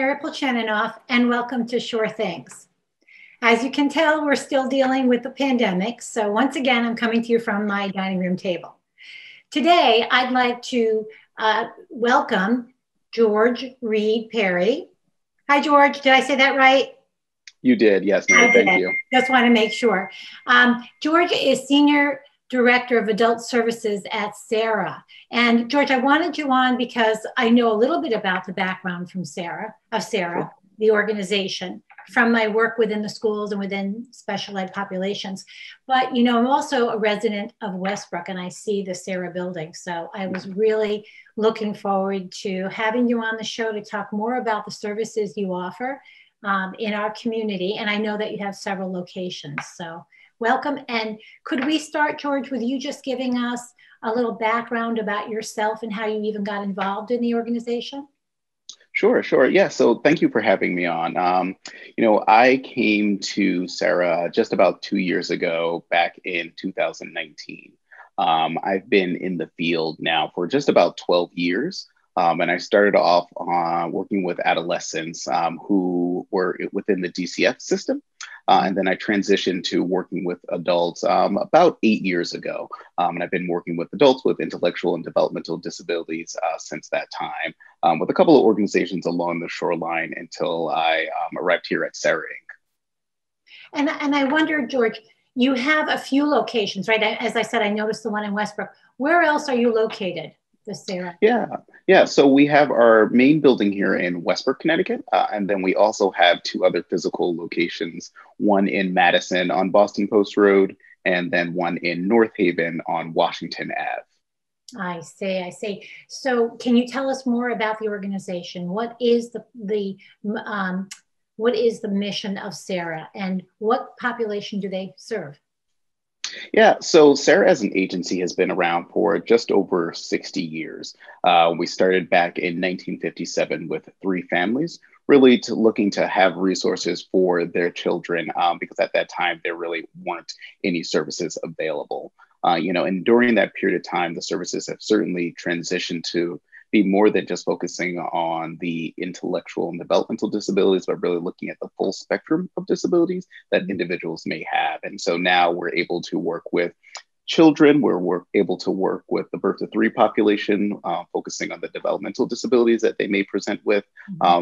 Sarah Polchaninoff, and welcome to Sure Things. As you can tell, we're still dealing with the pandemic, so once again, I'm coming to you from my dining room table. Today, I'd like to welcome George Reid-Perry. Hi, George. Did I say that right? You did, yes, Mary. Thank you. Just want to make sure. George is Senior Director of Adult Services at SARA. And George, I wanted you on because I know a little bit about the background from SARA, Sure. the organization, from my work within the schools and within special ed populations. But, you know, I'm also a resident of Westbrook and I see the SARA building. So I was really looking forward to having you on the show to talk more about the services you offer in our community. And I know that you have several locations. So welcome. And could we start, George, with you just giving us a little background about yourself and how you even got involved in the organization? Sure. Yeah, so thank you for having me on. I came to SARA just about 2 years ago, back in 2019. I've been in the field now for just about 12 years. And I started off working with adolescents who were within the DCF system. And then I transitioned to working with adults about 8 years ago. And I've been working with adults with intellectual and developmental disabilities since that time, with a couple of organizations along the shoreline until I arrived here at SARA Inc. And I wonder, George, you have a few locations, right? As I said, I noticed the one in Westbrook. Where else are you located, the SARA? Yeah. So we have our main building here in Westbrook, Connecticut, and then we also have two other physical locations, one in Madison on Boston Post Road, and then one in North Haven on Washington Ave. I see. So can you tell us more about the organization? What is what is the mission of SARA and what population do they serve? Yeah, so SARA as an agency has been around for just over 60 years. We started back in 1957 with 3 families, really looking to have resources for their children, because at that time there really weren't any services available. And during that period of time, the services have certainly transitioned to be more than just focusing on the intellectual and developmental disabilities, but really looking at the full spectrum of disabilities that individuals may have. And so now we're able to work with children, we're able to work with the birth to 3 population, focusing on the developmental disabilities that they may present with,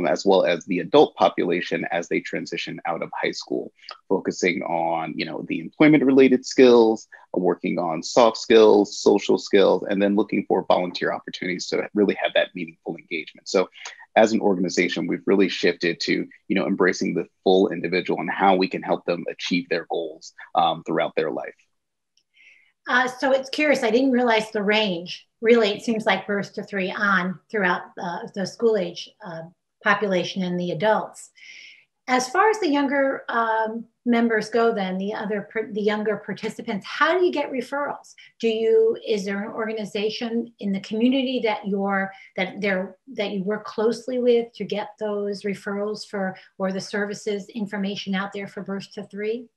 as well as the adult population as they transition out of high school, focusing on, the employment related skills, working on soft skills, social skills, and then looking for volunteer opportunities to really have that meaningful engagement. So as an organization, we've really shifted to, embracing the full individual and how we can help them achieve their goals throughout their life. So it's curious, I didn't realize the range. Really, it seems like birth to 3 on throughout the school age population and the adults. As far as the younger members go then, the younger participants, how do you get referrals? Is there an organization in the community that you work closely with to get those referrals or the services information out there for birth to 3?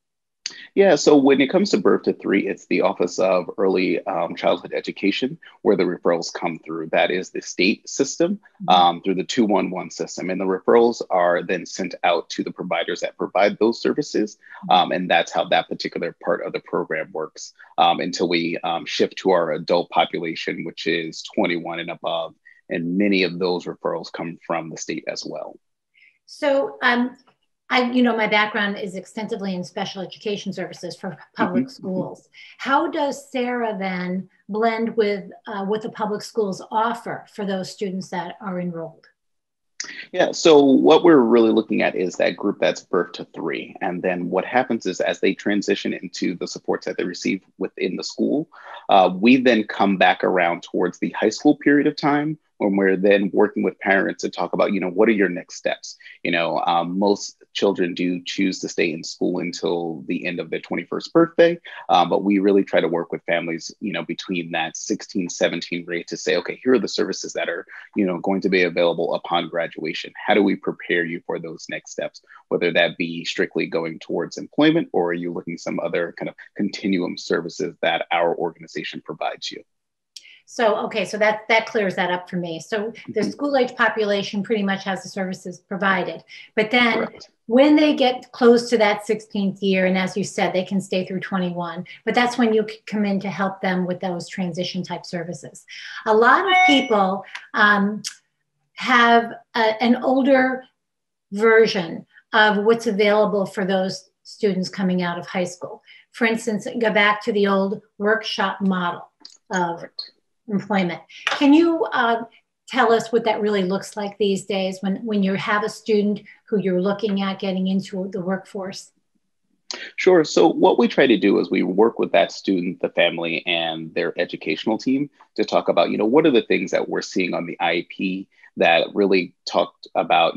Yeah, so when it comes to birth to 3, it's the Office of Early Childhood Education where the referrals come through. That is the state system through the 211 system. And the referrals are then sent out to the providers that provide those services. And that's how that particular part of the program works until we shift to our adult population, which is 21 and above. And many of those referrals come from the state as well. So, my background is extensively in special education services for public schools. How does SARA then blend with what the public schools offer for those students that are enrolled? Yeah, so what we're really looking at is that group that's birth to 3. And then what happens is as they transition into the supports that they receive within the school, we then come back around towards the high school period of time when we're then working with parents to talk about, what are your next steps? Most children do choose to stay in school until the end of their 21st birthday, but we really try to work with families, between that 16, 17 rate to say, okay, here are the services that are, going to be available upon graduation. How do we prepare you for those next steps? Whether that be strictly going towards employment, or are you looking some other kind of continuum services that our organization provides you? So, okay, so that clears that up for me. So the Mhm. school age population pretty much has the services provided. But then Correct. when they get close to that 16th year, and as you said, they can stay through 21, but that's when you come in to help them with those transition type services. A lot of people have an older version of what's available for those students coming out of high school. For instance, go back to the old workshop model of Correct. employment. Can you tell us what that really looks like these days when you have a student who you're looking at getting into the workforce? Sure. So what we try to do is we work with that student, the family, and their educational team to talk about, what are the things that we're seeing on the IEP that really talked about,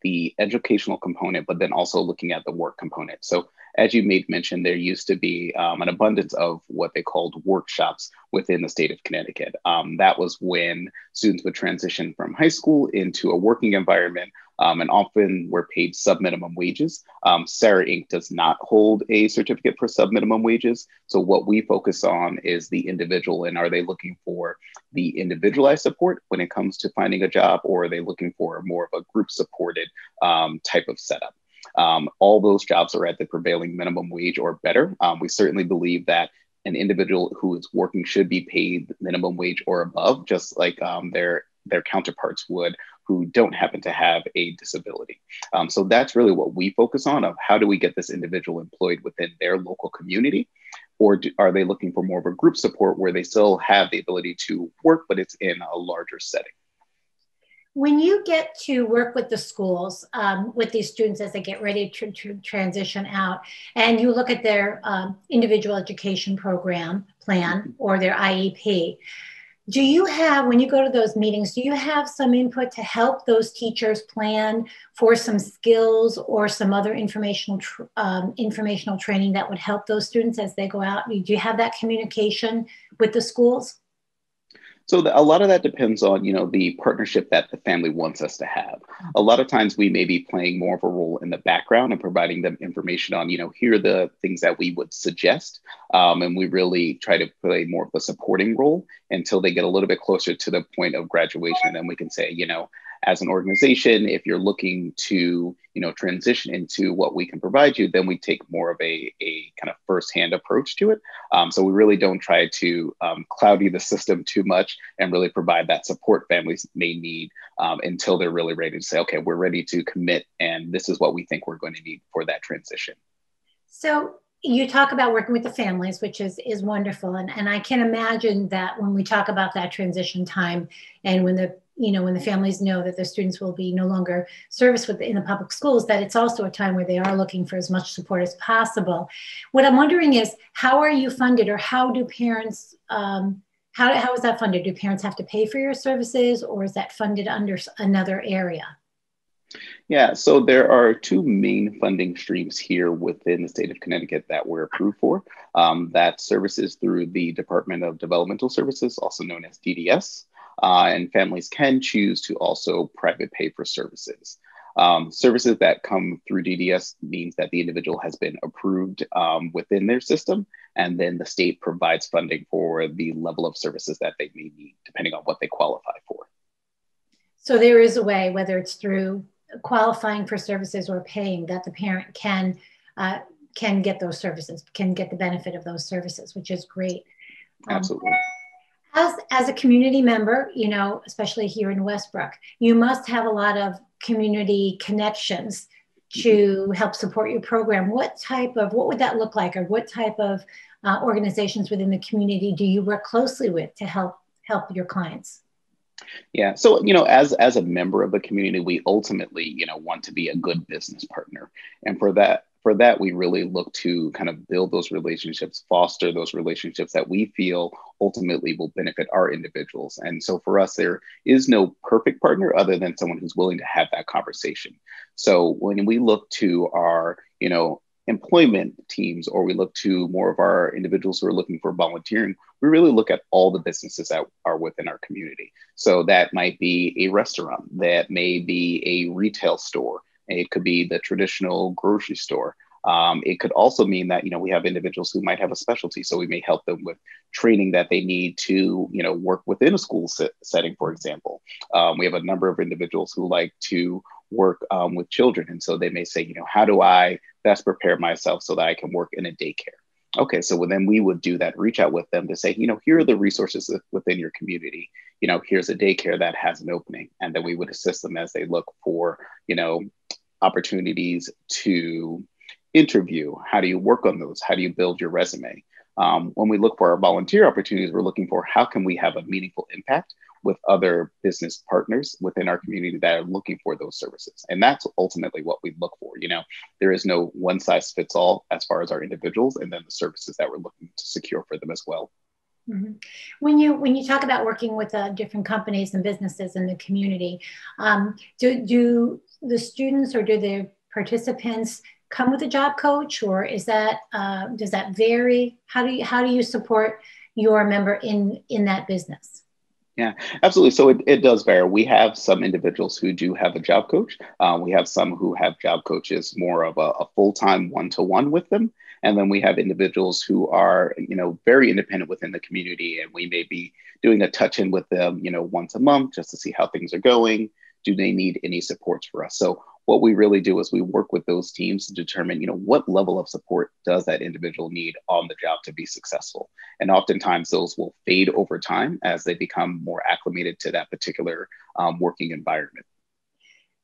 the educational component, but then also looking at the work component. So as you made mention, there used to be an abundance of what they called workshops within the state of Connecticut. That was when students would transition from high school into a working environment, and often were paid sub-minimum wages. Sarah Inc. does not hold a certificate for sub-minimum wages. So what we focus on is the individual, and are they looking for the individualized support when it comes to finding a job, or are they looking for more of a group supported type of setup? All those jobs are at the prevailing minimum wage or better. We certainly believe that an individual who is working should be paid minimum wage or above, just like their counterparts would who don't happen to have a disability. So that's really what we focus on, of how do we get this individual employed within their local community, or are they looking for more of a group support where they still have the ability to work, but it's in a larger setting? When you get to work with the schools, with these students as they get ready to transition out, and you look at their individual education program plan or their IEP, do you have, when you go to those meetings, do you have some input to help those teachers plan for some skills or some other informational training that would help those students as they go out? Do you have that communication with the schools? So a lot of that depends on, the partnership that the family wants us to have. A lot of times we may be playing more of a role in the background and providing them information on, here are the things that we would suggest. And we really try to play more of a supporting role until they get a little bit closer to the point of graduation. And then we can say, as an organization, if you're looking to, transition into what we can provide you, then we take more of a kind of firsthand approach to it. So we really don't try to cloudy the system too much and really provide that support families may need until they're really ready to say, okay, we're ready to commit, and this is what we think we're going to need for that transition. So you talk about working with the families, which is wonderful. And I can imagine that when we talk about that transition time and when the families know that their students will be no longer serviced in the public schools, that it's also a time where they are looking for as much support as possible. What I'm wondering is, how are you funded, or how do parents, how is that funded? Do parents have to pay for your services, or is that funded under another area? Yeah, so there are two main funding streams here within the state of Connecticut that we're approved for. That services through the Department of Developmental Services, also known as DDS, and families can choose to also private pay for services. Services that come through DDS means that the individual has been approved within their system, and then the state provides funding for the level of services that they may need, depending on what they qualify for. So there is a way, whether it's through qualifying for services or paying, that the parent can get those services, can get the benefit of those services, which is great. Absolutely. As a community member, especially here in Westbrook, you must have a lot of community connections to help support your program. What would that look like, or what type of organizations within the community do you work closely with to help your clients? Yeah. So, as a member of the community, we ultimately, want to be a good business partner. And for that, we really look to kind of build those relationships, foster those relationships that we feel ultimately will benefit our individuals. And so for us, there is no perfect partner other than someone who's willing to have that conversation. So when we look to our, employment teams, or we look to more of our individuals who are looking for volunteering, we really look at all the businesses that are within our community. So that might be a restaurant, that may be a retail store, it could be the traditional grocery store. It could also mean that, we have individuals who might have a specialty. So we may help them with training that they need to, work within a school setting, for example. We have a number of individuals who like to work with children. And so they may say, how do I best prepare myself so that I can work in a daycare? Okay, so then we would do that, reach out with them to say, here are the resources within your community. Here's a daycare that has an opening. And then we would assist them as they look for, opportunities to interview. How do you work on those? How do you build your resume? When we look for our volunteer opportunities, we're looking for how can we have a meaningful impact with other business partners within our community that are looking for those services. And that's ultimately what we look for. There is no one size fits all as far as our individuals and then the services that we're looking to secure for them as well. Mm-hmm. When you talk about working with different companies and businesses in the community, do the students or do the participants come with a job coach, or is that does that vary? How do you support your member in that business? Yeah, absolutely. So it does vary. We have some individuals who do have a job coach. We have some who have job coaches more of a full-time one-to-one with them. And then we have individuals who are, very independent within the community. And we may be doing a touch-in with them, once a month just to see how things are going. Do they need any supports for us? So what we really do is we work with those teams to determine, what level of support does that individual need on the job to be successful. And oftentimes those will fade over time as they become more acclimated to that particular working environment.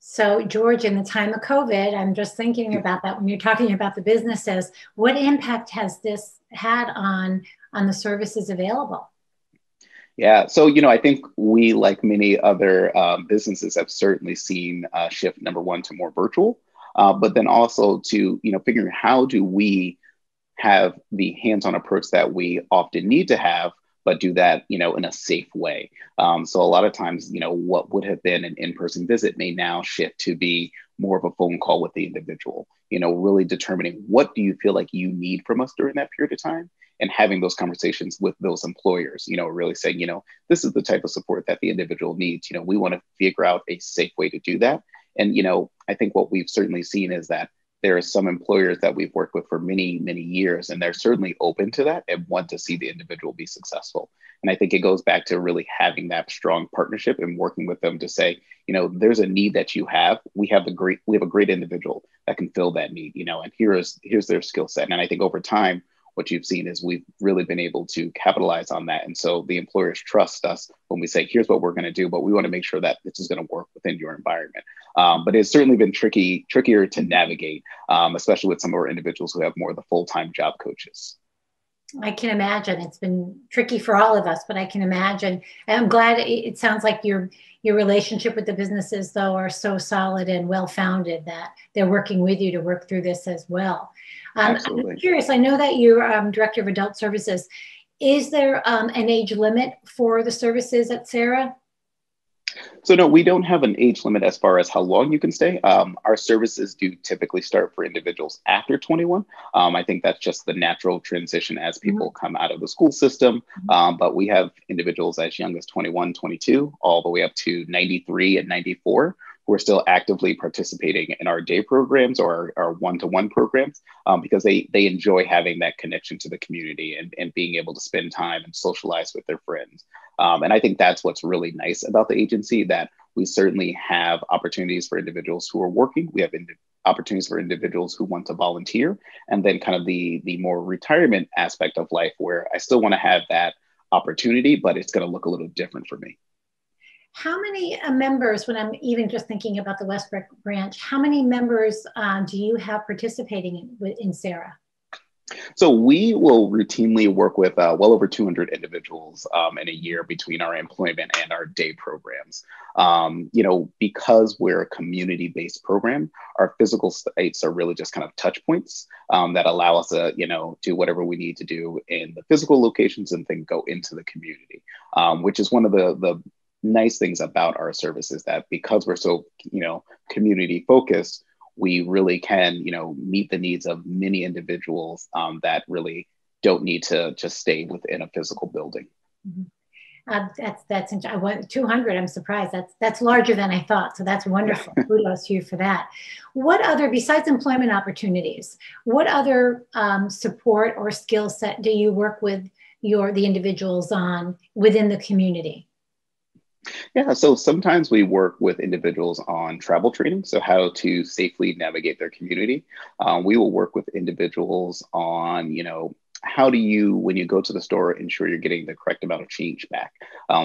So, George, in the time of COVID, I'm just thinking about that when you're talking about the businesses, what impact has this had on the services available? Yeah, so I think we, like many other businesses, have certainly seen shift number one to more virtual, but then also to figuring how do we have the hands-on approach that we often need to have, but do that in a safe way. So a lot of times, what would have been an in-person visit may now shift to be more of a phone call with the individual. Really determining what do you feel like you need from us during that period of time, and having those conversations with those employers, really saying, this is the type of support that the individual needs. We want to figure out a safe way to do that. And, I think what we've certainly seen is that there are some employers that we've worked with for many, many years, and they're certainly open to that and want to see the individual be successful. And I think it goes back to really having that strong partnership and working with them to say, there's a need that you have. We have a great individual that can fill that need, and here's their skill set. And I think over time, what you've seen is we've really been able to capitalize on that. And so the employers trust us when we say, here's what we're going to do, but we want to make sure that this is going to work within your environment. But it's certainly been trickier to navigate, especially with some of our individuals who have more of the full-time job coaches. I can imagine it's been tricky for all of us, but I can imagine. And I'm glad it sounds like your relationship with the businesses, though, are so solid and well-founded that they're working with you to work through this as well. Absolutely. I'm curious, I know that you're Director of Adult Services. Is there an age limit for the services at Sarah? So no, we don't have an age limit as far as how long you can stay. Our services do typically start for individuals after 21. I think that's just the natural transition as people come out of the school system. But we have individuals as young as 21, 22, all the way up to 93 and 94 who are still actively participating in our day programs or our one-to-one programs because they enjoy having that connection to the community and being able to spend time and socialize with their friends. And I think that's what's really nice about the agency, that we certainly have opportunities for individuals who are working. We have opportunities for individuals who want to volunteer, and then kind of the more retirement aspect of life where I still want to have that opportunity, but it's going to look a little different for me. How many members, when I'm even just thinking about the Westbrook branch, how many members do you have participating in Sarah? So we will routinely work with well over 200 individuals in a year between our employment and our day programs. Because we're a community-based program, our physical sites are really just kind of touch points that allow us to, do whatever we need to do in the physical locations and then go into the community, which is one of the nice things about our service is that because we're so, community focused, we really can, meet the needs of many individuals that really don't need to just stay within a physical building. Mm-hmm. I went 200. I'm surprised. That's larger than I thought. So that's Yeah. wonderful. Kudos to you for that. What other, besides employment opportunities, what other support or skill set do you work with the individuals on within the community? Yeah, so sometimes we work with individuals on travel training, so how to safely navigate their community. We will work with individuals on, how do you, when you go to the store, ensure you're getting the correct amount of change back.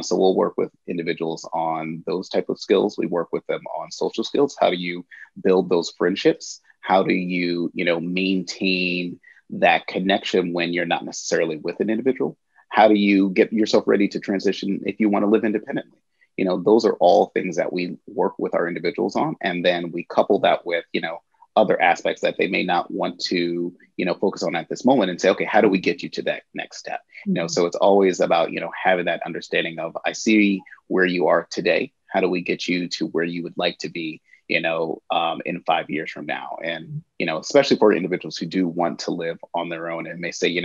So we'll work with individuals on those type of skills. We work with them on social skills. How do you build those friendships? How do you, maintain that connection when you're not necessarily with an individual? How do you get yourself ready to transition if you want to live independently? Those are all things that we work with our individuals on. And then we couple that with, other aspects that they may not want to, focus on at this moment and say, okay, how do we get you to that next step? So it's always about, having that understanding of, I see where you are today. How do we get you to where you would like to be, in 5 years from now? And, especially for individuals who do want to live on their own and may say,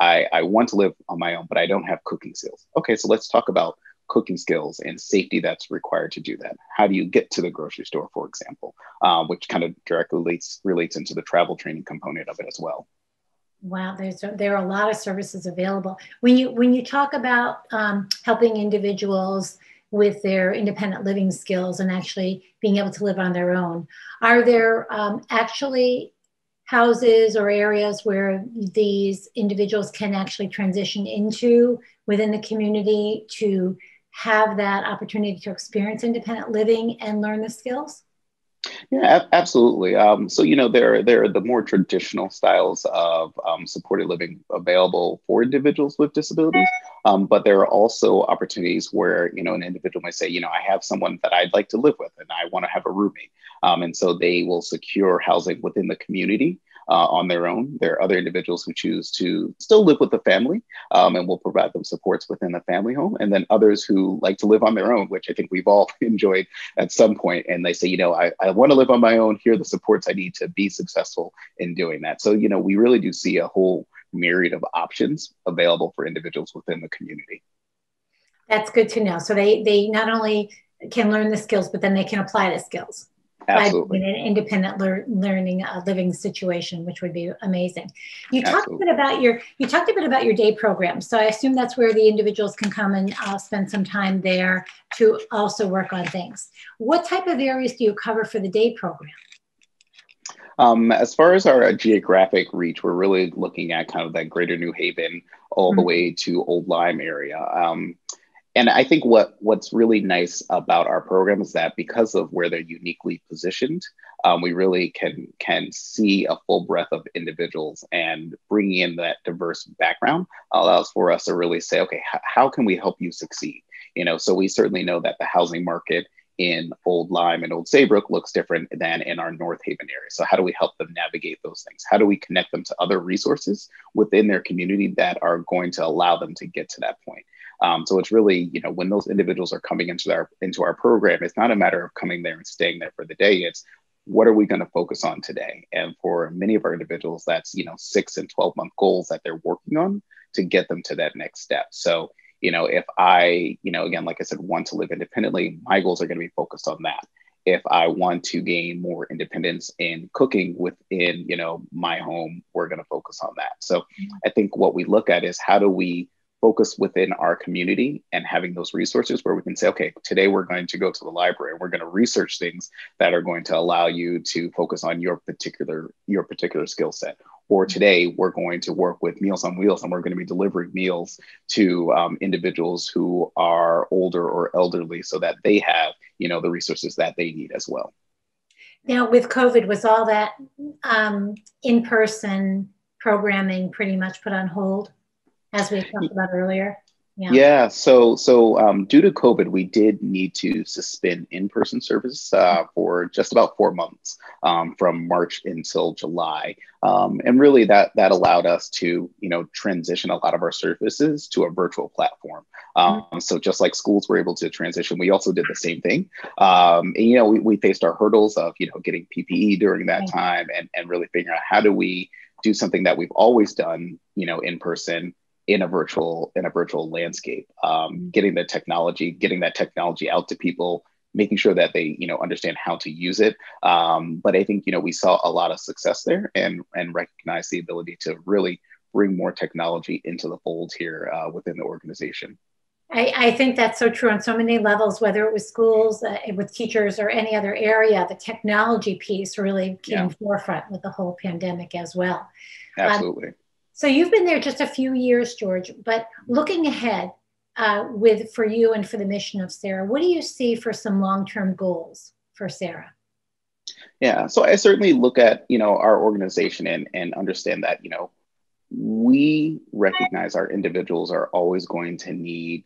I want to live on my own, but I don't have cooking skills. Okay, so let's talk about cooking skills and safety that's required to do that. How do you get to the grocery store, for example, which kind of directly relates into the travel training component of it as well. Wow, there are a lot of services available. When you talk about helping individuals with their independent living skills and actually being able to live on their own, are there actually houses or areas where these individuals can actually transition into within the community to have that opportunity to experience independent living and learn the skills? Yeah, absolutely. So there are the more traditional styles of supported living available for individuals with disabilities, but there are also opportunities where an individual might say, I have someone that I'd like to live with, and I want to have a roommate, and so they will secure housing within the community. On their own. There are other individuals who choose to still live with the family, and will provide them supports within the family home. And then others who like to live on their own, which I think we've all enjoyed at some point. And they say, I want to live on my own. Here are the supports I need to be successful in doing that. So, we really do see a whole myriad of options available for individuals within the community. That's good to know. So they not only can learn the skills, but then they can apply the skills by being Absolutely. in an independent learning living situation, which would be amazing. You talked a Absolutely. bit about your day program. So I assume that's where the individuals can come and spend some time there to also work on things. What type of areas do you cover for the day program? As far as our geographic reach, we're really looking at kind of that greater New Haven all the way to Old Lyme area. And I think what's really nice about our program is that because of where they're uniquely positioned, we really can see a full breadth of individuals, and bringing in that diverse background allows for us to really say, okay, how can we help you succeed? So we certainly know that the housing market in Old Lyme and Old Saybrook looks different than in our North Haven area. So how do we help them navigate those things? How do we connect them to other resources within their community that are going to allow them to get to that point? So it's really, when those individuals are coming into our program, it's not a matter of coming there and staying there for the day. It's what are we going to focus on today? And for many of our individuals, that's 6 and 12-month goals that they're working on to get them to that next step. So if I, again, like I said, want to live independently, my goals are going to be focused on that. If I want to gain more independence in cooking within, my home, we're going to focus on that. So I think what we look at is how do we focus within our community and having those resources where we can say, okay, today we're going to go to the library and we're going to research things that are going to allow you to focus on your particular skill set. Or today we're going to work with Meals on Wheels, and we're going to be delivering meals to individuals who are older or elderly so that they have, the resources that they need as well. Now, with COVID, was all that in-person programming pretty much put on hold, as we talked about earlier? Yeah. So due to COVID, we did need to suspend in-person service for just about 4 months, from March until July. And really that allowed us to, transition a lot of our services to a virtual platform. So just like schools were able to transition, we also did the same thing. And, we faced our hurdles of, getting PPE during that time, and really figuring out how do we do something that we've always done, in person, in a virtual landscape. Getting that technology out to people, making sure that they understand how to use it. But I think we saw a lot of success there, and recognize the ability to really bring more technology into the fold here within the organization. I think that's so true on so many levels, whether it was schools, with teachers, or any other area. The technology piece really came Yeah, forefront with the whole pandemic as well. Um, absolutely. so you've been there just a few years, George, but looking ahead, for you and for the mission of Sarah, what do you see for some long-term goals for Sarah? Yeah, so I certainly look at our organization and understand that we recognize our individuals are always going to need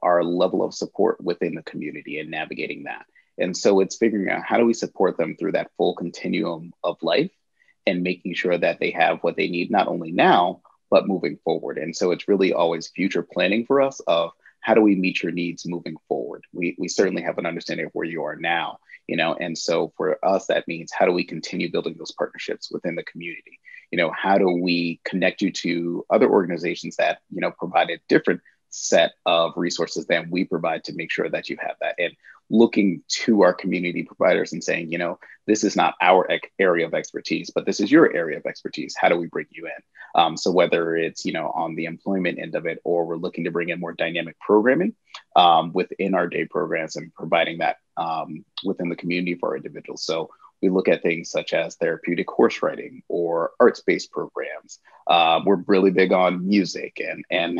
our level of support within the community and navigating that. And so it's figuring out how do we support them through that full continuum of life, and making sure that they have what they need, not only now but moving forward. And so it's really always future planning for us of how do we meet your needs moving forward. We certainly have an understanding of where you are now, and so for us that means how do we continue building those partnerships within the community. How do we connect you to other organizations that provide a different set of resources than we provide, to make sure that you have that, and looking to our community providers and saying, this is not our area of expertise, but this is your area of expertise. How do we bring you in? So whether it's on the employment end of it, or we're looking to bring in more dynamic programming within our day programs, and providing that within the community for our individuals. So we look at things such as therapeutic horse riding or arts-based programs. We're really big on music, and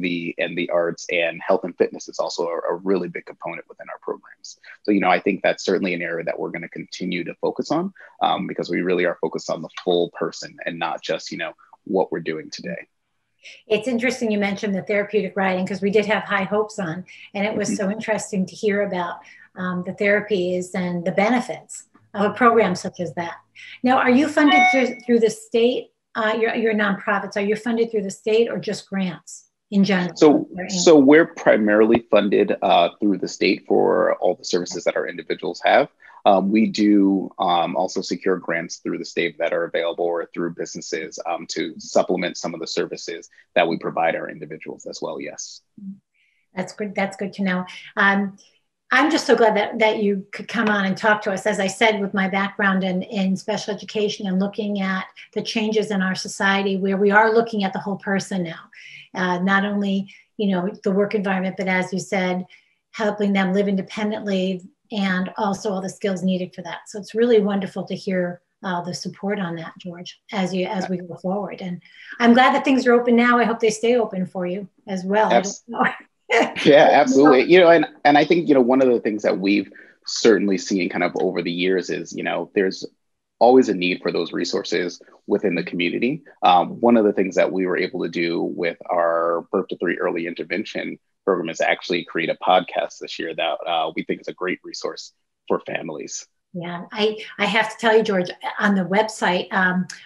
the arts, and health and fitness is also a really big component within our programs. So I think that's certainly an area that we're going to continue to focus on, because we really are focused on the full person, and not just what we're doing today. It's interesting you mentioned the therapeutic riding, because we did have high hopes on, and it was so interesting to hear about the therapies and the benefits of a program such as that. Now, are you funded through the state? Your nonprofits, are you funded through the state or just grants in general? So we're primarily funded through the state for all the services that our individuals have. We do also secure grants through the state that are available, or through businesses to supplement some of the services that we provide our individuals as well. Yes. That's good. That's good to know. I'm just so glad that you could come on and talk to us. As I said, with my background in special education and looking at the changes in our society, where we are looking at the whole person now, not only the work environment, but as you said, helping them live independently, and also all the skills needed for that. So it's really wonderful to hear the support on that, George, as we go forward. And I'm glad that things are open now. I hope they stay open for you as well. I don't know. Yeah, absolutely. And I think, one of the things that we've certainly seen kind of over the years is, there's always a need for those resources within the community. One of the things that we were able to do with our Birth to 3 early intervention program is actually create a podcast this year that we think is a great resource for families. Yeah, I have to tell you, George, on the website,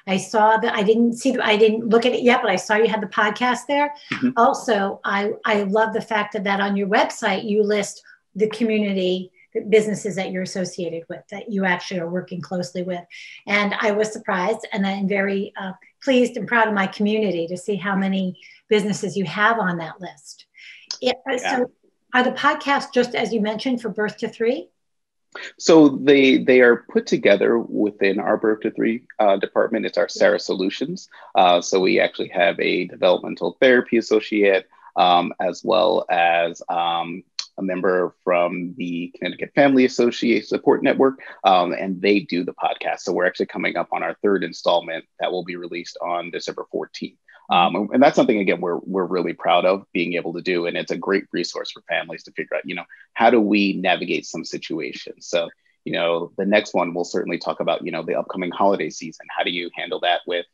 I saw that I didn't look at it yet, but I saw you had the podcast there. Mm-hmm. Also, I love the fact that on your website, you list the community businesses that you're associated with, that you actually are working closely with. And I was surprised, and I'm very pleased and proud of my community to see how many businesses you have on that list. So are the podcasts, just as you mentioned, for Birth to 3? So they are put together within our Birth to 3 department. It's our Sarah Solutions. So we actually have a developmental therapy associate, as well as a member from the Connecticut Family Associate Support Network, and they do the podcast. So we're actually coming up on our 3rd installment that will be released on December 14th. And that's something, again, we're really proud of being able to do. And it's a great resource for families to figure out, how do we navigate some situations? So, the next one we'll certainly talk about, the upcoming holiday season. How do you handle that with,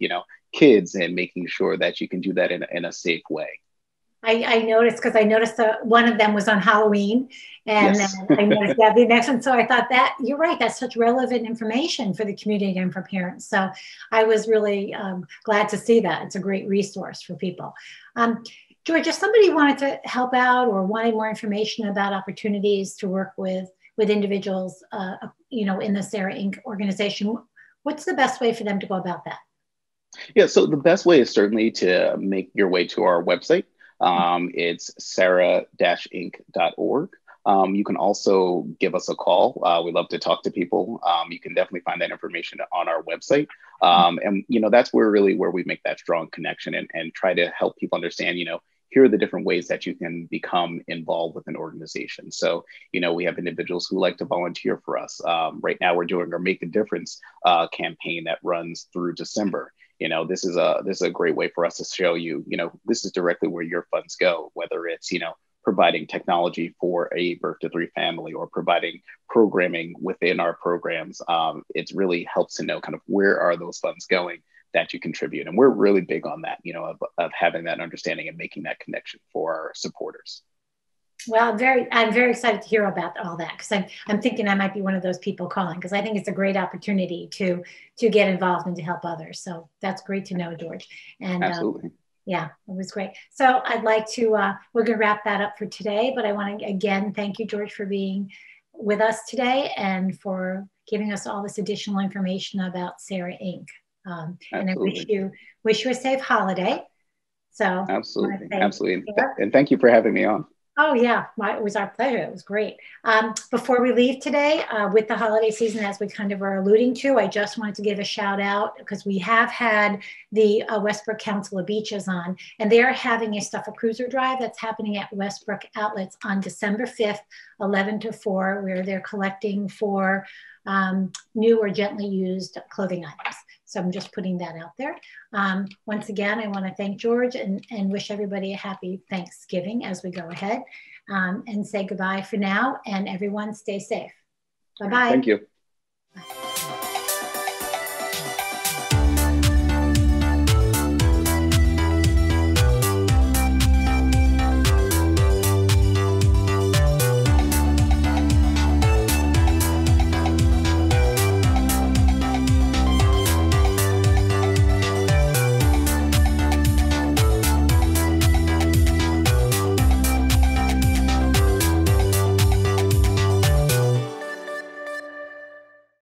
kids, and making sure that you can do that in a safe way? I noticed, because I noticed that one of them was on Halloween, and yes. I noticed that the next one. So I thought that you're right. That's such relevant information for the community and for parents. So I was really glad to see that. It's a great resource for people. George, if somebody wanted to help out or wanted more information about opportunities to work with individuals, in the Sarah Inc. organization, what's the best way for them to go about that? Yeah, so the best way is certainly to make your way to our website. It's sarah-inc.org. You can also give us a call. We love to talk to people. You can definitely find that information on our website. And, that's where we make that strong connection and try to help people understand, here are the different ways that you can become involved with an organization. So, we have individuals who like to volunteer for us. Right now, we're doing our Make a Difference campaign that runs through December. This is a great way for us to show you, this is directly where your funds go, whether it's, providing technology for a birth to three family or providing programming within our programs. It really helps to know kind of where are those funds going that you contribute. And we're really big on that, of having that understanding and making that connection for our supporters. Well, I'm very excited to hear about all that, because I'm thinking I might be one of those people calling, because I think it's a great opportunity to get involved and to help others. So that's great to know, George. And Absolutely. Yeah, it was great. So I'd like to, we're going to wrap that up for today, but I want to again thank you, George, for being with us today and for giving us all this additional information about Sarah Inc. And I wish you a safe holiday. So absolutely. And thank you for having me on. Oh yeah, it was our pleasure. It was great. Before we leave today, with the holiday season, as we kind of are alluding to, I just wanted to give a shout out, because we have had the Westbrook Council of Beaches on, and they're having a Stuff a Cruiser drive that's happening at Westbrook Outlets on December 5th, 11 to 4, where they're collecting for new or gently used clothing items. So I'm just putting that out there. Once again, I want to thank George and wish everybody a happy Thanksgiving as we go ahead, and say goodbye for now, and everyone stay safe. Bye-bye. Thank you. Bye.